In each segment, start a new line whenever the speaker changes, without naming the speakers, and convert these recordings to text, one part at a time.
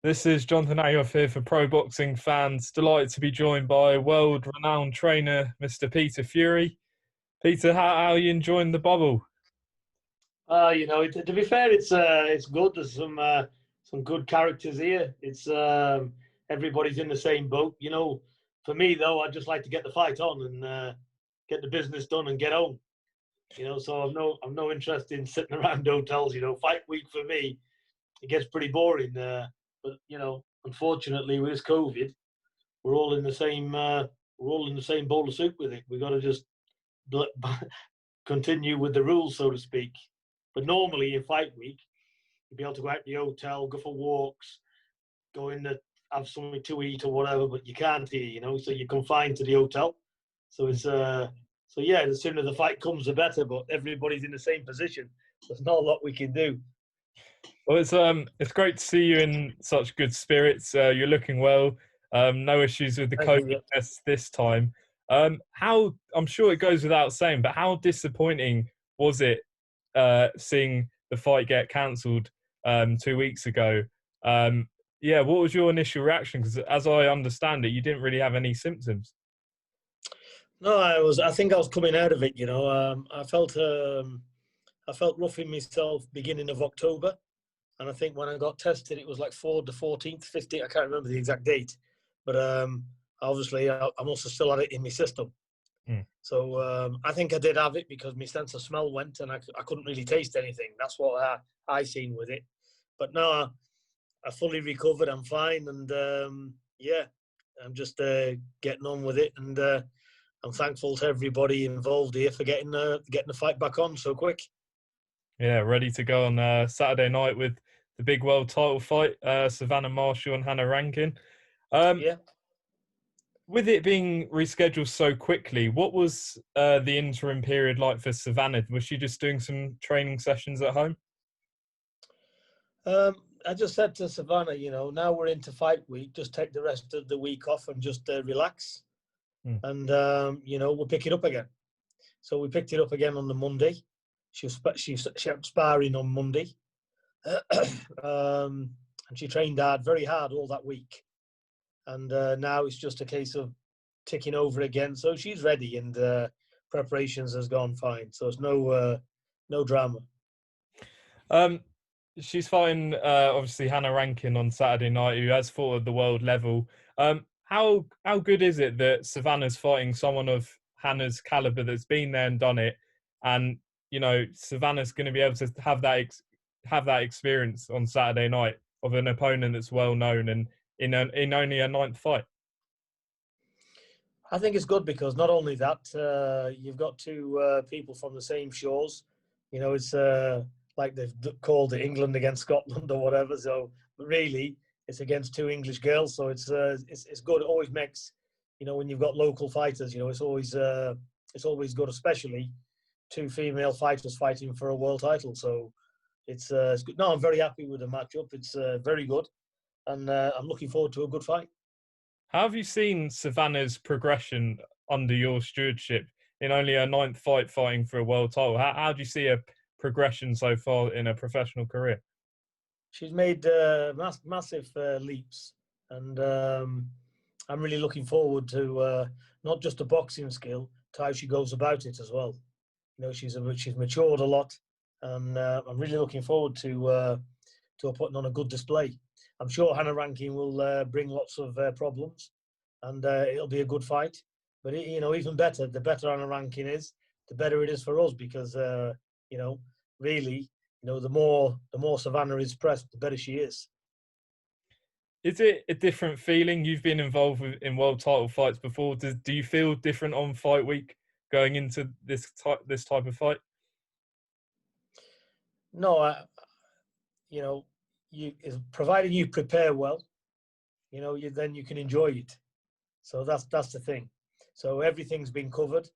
This is Jonathan Ayoff here for Pro Boxing Fans. Delighted to be joined by world-renowned trainer, Mr. Peter Fury. Peter, how are you enjoying the bubble?
To be fair, it's good. There's some good characters here. It's everybody's in the same boat. For me though, I just like to get the fight on and get the business done and get home. So I'm no interest in sitting around hotels. Fight week for me, it gets pretty boring. But unfortunately, with this COVID, we're all in the same bowl of soup with it. We've got to just continue with the rules, so to speak. But normally in fight week, you'd be able to go out to the hotel, go for walks, go in to have something to eat or whatever, but you can't here, so you're confined to the hotel. So the sooner the fight comes, the better, but everybody's in the same position. There's not a lot we can do.
Well, it's great to see you in such good spirits. You're looking well. No issues with the COVID test this time. How I'm sure it goes without saying, but how disappointing was it seeing the fight get cancelled 2 weeks ago? What was your initial reaction? Because as I understand it, you didn't really have any symptoms.
No, I think I was coming out of it. I felt rough in myself beginning of October, and I think when I got tested, it was like the 14th, 15th. I can't remember the exact date, but obviously I must have still had it in my system. So I think I did have it because my sense of smell went and I couldn't really taste anything. That's what I seen with it. But no, I fully recovered. I'm fine. And I'm just getting on with it. And I'm thankful to everybody involved here for getting the fight back on so quick.
Yeah, ready to go on Saturday night with the big world title fight, Savannah Marshall and Marshall-Rankin. With it being rescheduled so quickly, what was the interim period like for Savannah? Was she just doing some training sessions at home?
I just said to Savannah, now we're into fight week, just take the rest of the week off and just relax. And, we'll pick it up again. So we picked it up again on the Monday. She had sparring on Monday. And she trained hard, very hard all that week. And now it's just a case of ticking over again. So she's ready, and preparations has gone fine. So it's no drama.
She's fighting obviously Marshall-Rankin on Saturday night, who has fought at the world level. How good is it that Savannah's fighting someone of Hannah's caliber that's been there and done it, and Savannah's going to be able to have that experience on Saturday night of an opponent that's well known and in only a 9th fight?
I think it's good because not only that, you've got two people from the same shores. It's like they've called it England against Scotland or whatever. So really, it's against two English girls. So it's good. It always makes, when you've got local fighters, it's always good, especially two female fighters fighting for a world title. So it's good. No, I'm very happy with the matchup. It's very good. And I'm looking forward to a good fight.
How have you seen Savannah's progression under your stewardship in only her 9th fight fighting for a world title? How do you see her progression so far in her professional career?
She's made massive leaps. And I'm really looking forward to not just the boxing skill, to how she goes about it as well. She's matured a lot. And I'm really looking forward to her putting on a good display. I'm sure Marshall-Rankin will bring lots of problems, and it'll be a good fight. But even better, the better Marshall-Rankin is, the better it is for us because really, the more Savannah is pressed, the better she is.
Is it a different feeling? You've been involved in world title fights before. Do you feel different on fight week going into this type of fight?
No, provided you prepare well, then you can enjoy it. So that's the thing. So everything's been covered,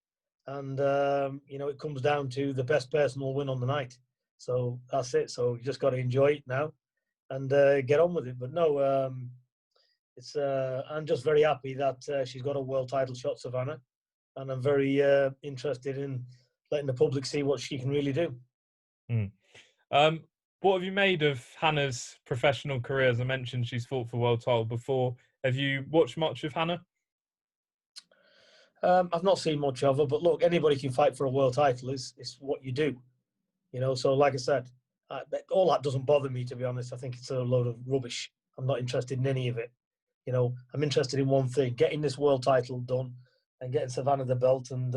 and it comes down to the best person will win on the night. So that's it. So you just got to enjoy it now, and get on with it. But no, I'm just very happy that she's got a world title shot, Savannah, and I'm very interested in letting the public see what she can really do.
What have you made of Hannah's professional career? As I mentioned, she's fought for world title before. Have you watched much of Hannah?
I've not seen much of her, but look, anybody can fight for a world title. It's what you do, you know. So, like I said, all that doesn't bother me, to be honest. I think it's a load of rubbish. I'm not interested in any of it. You know, I'm interested in one thing: getting this world title done and getting Savannah the belt, and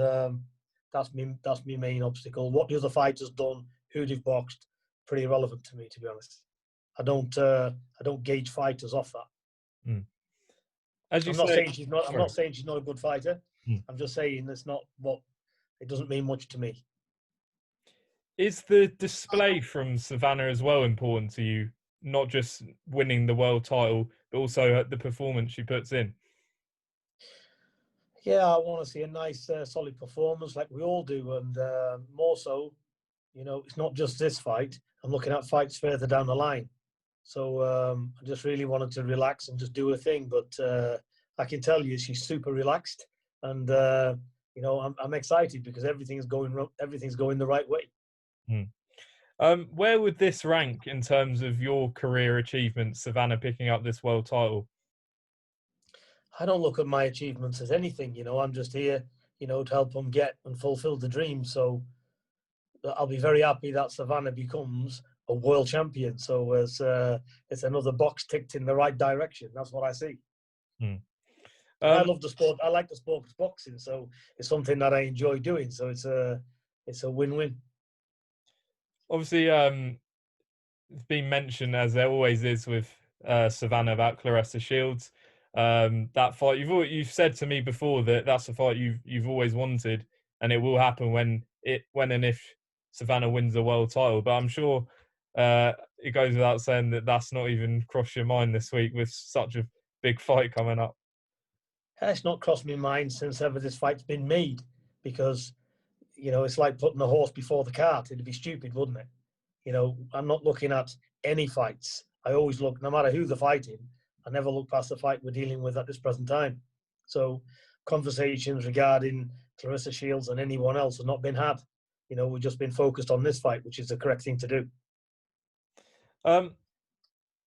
that's my main obstacle. What the other fighters done, who they've boxed, pretty irrelevant to me, to be honest. I don't gauge fighters off that.
Mm. As you
I'm not
say,
saying she's not. I'm
sorry.
not saying she's not a good fighter.
Mm.
I'm just saying it's not what. It doesn't mean much to me.
Is the display from Savannah as well important to you? Not just winning the world title, but also the performance she puts in.
Yeah, I want to see a nice, solid performance like we all do, and more so, you know, it's not just this fight. I'm looking at fights further down the line. So I just really wanted to relax and just do a thing. But I can tell you, she's super relaxed, and you know, I'm excited because everything's going the right way.
Where would this rank in terms of your career achievements, Savannah picking up this world title?
I don't look at my achievements as anything. You know, I'm just here, you know, to help them get and fulfill the dream. So I'll be very happy that Savannah becomes a world champion. So it's another box ticked in the right direction. That's what I see.
Hmm.
I love the sport. I like the sport of boxing, so it's something that I enjoy doing. So it's a win-win.
Obviously, it's been mentioned, as there always is with Savannah, about Claressa Shields. That fight, you've said to me before that that's a fight you've always wanted, and it will happen when and if Savannah wins the world title. But I'm sure it goes without saying that that's not even crossed your mind this week with such a big fight coming up.
It's not crossed my mind since ever this fight's been made, because you know it's like putting the horse before the cart. It'd be stupid, wouldn't it? You know, I'm not looking at any fights. I always look, no matter who the fighting, I never look past the fight we're dealing with at this present time. So conversations regarding Claressa Shields and anyone else have not been had. You know, we've just been focused on this fight, which is the correct thing to do.
Um,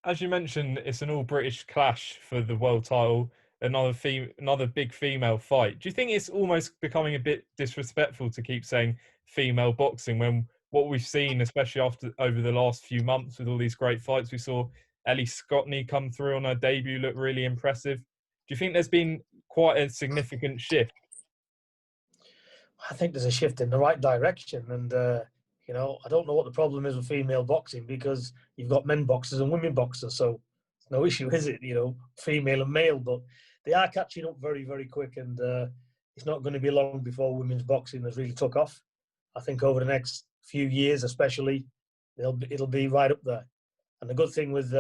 as you mentioned, it's an all British clash for the world title. Another big female fight. Do you think it's almost becoming a bit disrespectful to keep saying female boxing when what we've seen, especially over the last few months with all these great fights, we saw Ellie Scottney come through on her debut, look really impressive. Do you think there's been quite a significant shift?
I think there's a shift in the right direction, and you know, I don't know what the problem is with female boxing because you've got men boxers and women boxers, so it's no issue, is it? You know, female and male, but they are catching up very, very quick, and it's not going to be long before women's boxing has really took off. I think over the next few years, especially, it'll be right up there. And the good thing with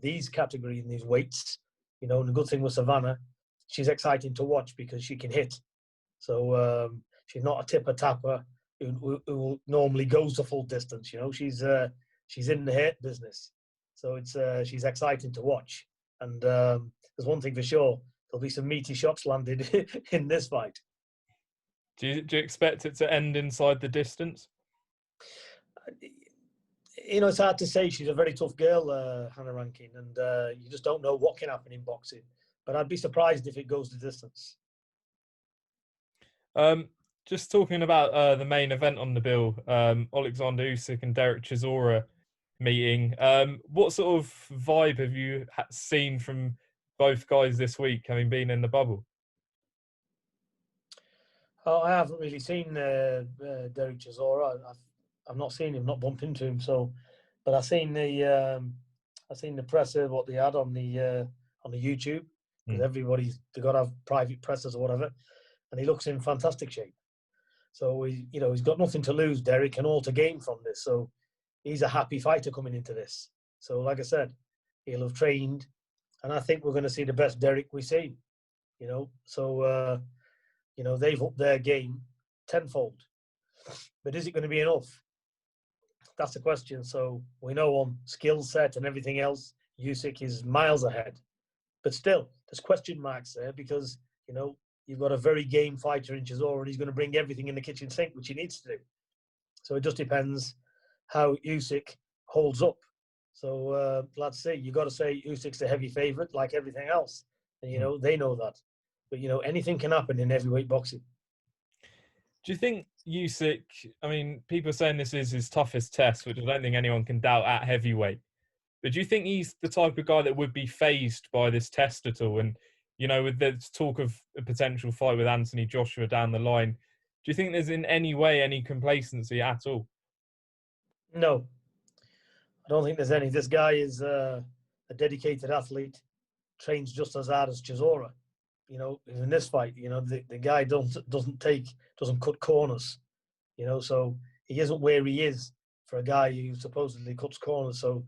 these categories and these weights, you know, and the good thing with Savannah, she's exciting to watch because she can hit. So she's not a tipper tapper who normally goes the full distance. You know, she's in the hit business, so it's she's exciting to watch. And there's one thing for sure: there'll be some meaty shots landed in this fight.
Do you expect it to end inside the distance?
You know, it's hard to say. She's a very tough girl, Hannah Rankin, and you just don't know what can happen in boxing. But I'd be surprised if it goes the distance.
Um, just talking about the main event on the bill, Oleksandr Usyk and Derek Chisora meeting. What sort of vibe have you seen from both guys this week, having been in the bubble?
Oh, I haven't really seen Derek Chisora. I've not seen him, not bumped into him. So, but I've seen the presser what they had on the YouTube because they got to have private pressers or whatever, and he looks in fantastic shape. So he's got nothing to lose, Derek, and all to gain from this. So he's a happy fighter coming into this. So like I said, he'll have trained, and I think we're going to see the best Derek we've seen. You know, so they've upped their game tenfold. But is it going to be enough? That's the question. So we know on skill set and everything else, Usyk is miles ahead. But still, there's question marks there because, you know, you've got a very game fighter in Chisora and he's going to bring everything in the kitchen sink, which he needs to do. So it just depends how Usyk holds up. So let's see. You got to say Usyk's a heavy favourite, like everything else, and they know that. But anything can happen in heavyweight boxing.
Do you think Usyk? I mean, people are saying this is his toughest test, which I don't think anyone can doubt at heavyweight. But do you think he's the type of guy that would be fazed by this test at all? And with the talk of a potential fight with Anthony Joshua down the line, do you think there's in any way any complacency at all?
No, I don't think there's any. This guy is a dedicated athlete, trains just as hard as Chisora. In this fight, the guy doesn't cut corners. So he isn't where he is for a guy who supposedly cuts corners. So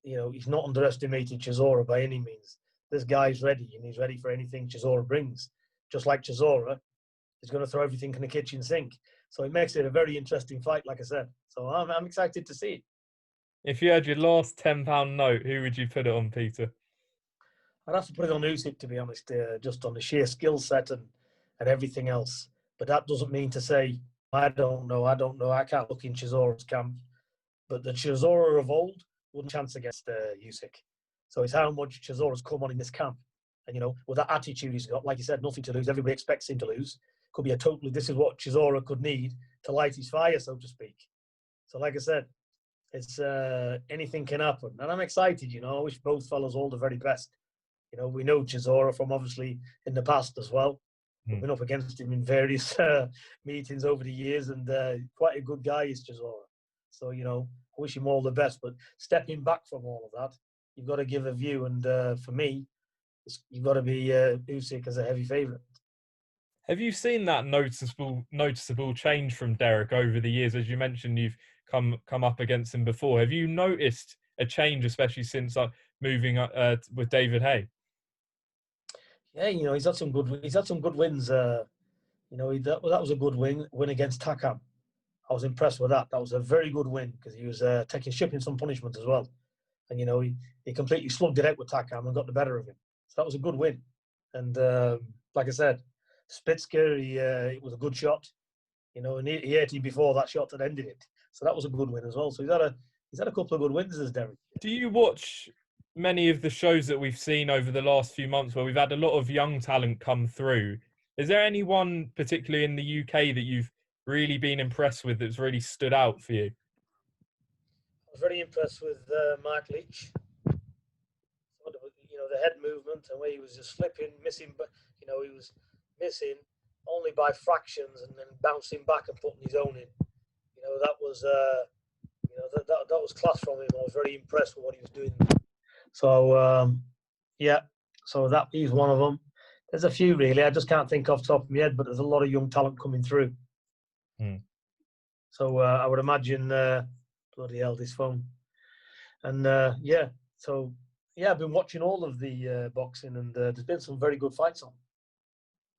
he's not underestimated Chisora by any means. This guy's ready, and he's ready for anything Chisora brings. Just like Chisora, he's going to throw everything in the kitchen sink. So it makes it a very interesting fight, like I said. So I'm excited to see it.
If you had your last £10 note, who would you put it on, Peter?
I'd have to put it on Usyk, to be honest, just on the sheer skill set and everything else. But that doesn't mean to say, I don't know. I can't look in Chisora's camp. But the Chisora of old wouldn't chance against Usyk. So it's how much Chisora's come on in this camp. And, with that attitude he's got, like you said, nothing to lose. Everybody expects him to lose. Could be this is what Chisora could need to light his fire, so to speak. So, like I said, it's anything can happen. And I'm excited, I wish both fellas all the very best. We know Chisora from obviously in the past as well. We've been up against him in various meetings over the years, and quite a good guy is Chisora. So, I wish him all the best. But stepping back from all of that, you've got to give a view. And for me, you've got to be Usyk as a heavy favourite.
Have you seen that noticeable change from Derek over the years? As you mentioned, you've come up against him before. Have you noticed a change, especially since moving with David Haye?
Yeah, he's had some good wins. That was a good win against Takam. I was impressed with that. That was a very good win because he was shipping some punishment as well. And, he completely slugged it out with Takam and got the better of him. So that was a good win. And like I said, Spitzker, it was a good shot, and he hit him before that shot that ended it. So that was a good win as well. So he's had a couple of good wins as Derek.
Do you watch many of the shows that we've seen over the last few months where we've had a lot of young talent come through? Is there anyone particularly in the UK that you've really been impressed with that's really stood out for you?
I was very impressed with Mark Leach. The head movement and where he was just slipping, missing, but he was missing only by fractions and then bouncing back and putting his own in. That was that was class from him. I was very impressed with what he was doing. So so that he's one of them. There's a few really. I just can't think off the top of my head, but there's a lot of young talent coming through. So I would imagine bloody hell, this phone. And I've been watching all of the boxing, and there's been some very good fights on.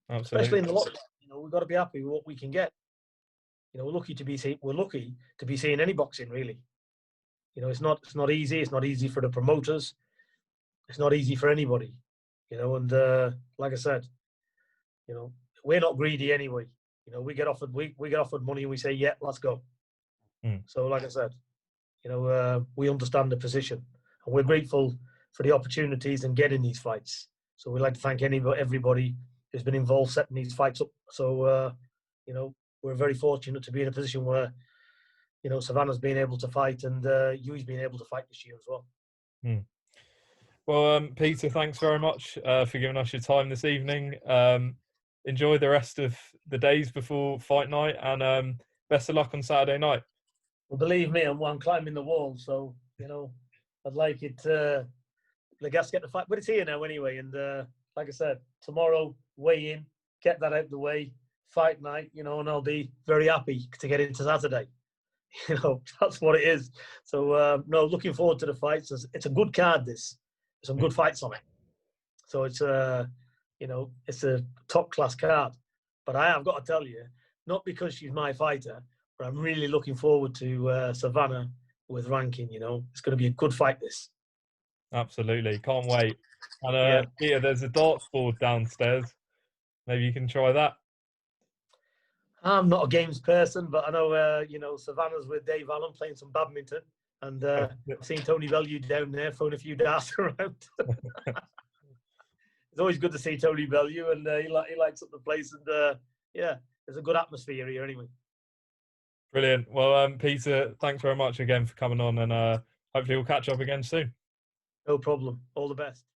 Absolutely.
Especially in the lockdown. We've got to be happy with what we can get. We're lucky to be seeing any boxing really. It's not easy. It's not easy for the promoters. It's not easy for anybody. And like I said, we're not greedy anyway. We get offered money and we say, yeah, let's go. So like I said, we understand the position and we're grateful for the opportunities and getting these fights. So we'd like to thank everybody who's been involved setting these fights up. So, we're very fortunate to be in a position where, Savannah's been able to fight and Yu's been able to fight this year as well.
Well, Peter, thanks very much for giving us your time this evening. Enjoy the rest of the days before fight night, and best of luck on Saturday night.
Well, believe me, I'm climbing the wall, so I'd like it. The guys get the fight, but it's here now anyway. And like I said, tomorrow weigh in, get that out of the way, fight night, and I'll be very happy to get into Saturday. That's what it is. So looking forward to the fights. It's a good card. There's some good fights on it. So it's it's a top class card. But I have got to tell you, not because she's my fighter, but I'm really looking forward to Savannah with Rankin. It's going to be a good fight. This.
Absolutely, can't wait. And Peter, there's a darts board downstairs. Maybe you can try that. I'm
not a games person, but I know Savannah's with Dave Allen playing some badminton, And I've seen Tony Bellew down there throwing a few darts around. It's always good to see Tony Bellew, and he likes up the place. And yeah, there's a good atmosphere here anyway.
Brilliant. Well, Peter, thanks very much again for coming on, and hopefully we'll catch up again soon.
No problem. All the best.